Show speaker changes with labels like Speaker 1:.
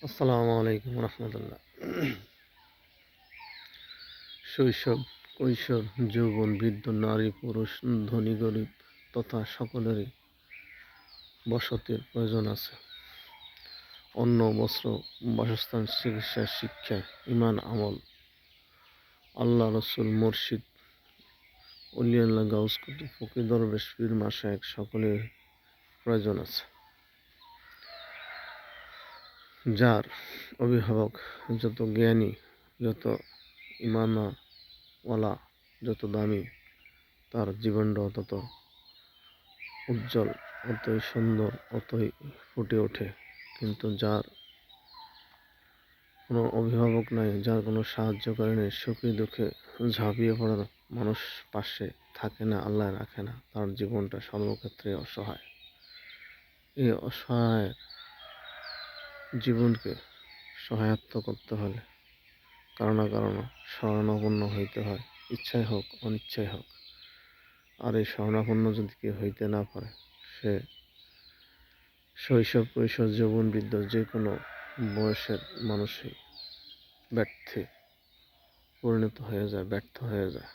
Speaker 1: আসসালামু আলাইকুম রহমতুল্লাহ। শৈশব, কৈশোর, যৌবন, বৃদ্ধ, নারী, পুরুষ, ধনী, গরিব তথা সকলেরই বসতির প্রয়োজন আছে। অন্ন, বস্ত্র, বাসস্থান, চিকিৎসা, শিক্ষা, ইমান, আমল, আল্লাহ, রসুল, মুর্শিদ, অলিয়াল্লাহ, গাউস কুতুব, ফকির, দরবেশ, পীর, মাশায়েখ সকলের প্রয়োজন আছে। যার অভিভাবক যত জ্ঞানী, যত ইমানওয়ালা, যত দামি, তার জীবনটাও তত উজ্জ্বল, অতই সুন্দর, অতই ফুটে ওঠে। কিন্তু যার কোনো অভিভাবক নাই, যার কোনো সাহায্যকারী নেই, সুখে দুঃখে ঝাঁপিয়ে পড়ার মানুষ পাশে থাকে না, আল্লাহ রাখে না, তার জীবনটা সর্বক্ষেত্রে অসহায়। এই অসহায় জীবনকে সহায়ত্ব করতে হলে কারো না কারো শরণাপন্ন হইতে হয়, ইচ্ছাই হোক অনিচ্ছাই হোক। আর এই শরণাপন্ন যদি কেউ হইতে না পারে, সে শৈশব, কৈশোর, যৌবন, বৃদ্ধ যে কোনো বয়সের মানুষই ব্যর্থে পরিণত হয়ে যায়, ব্যর্থ হয়ে যায়।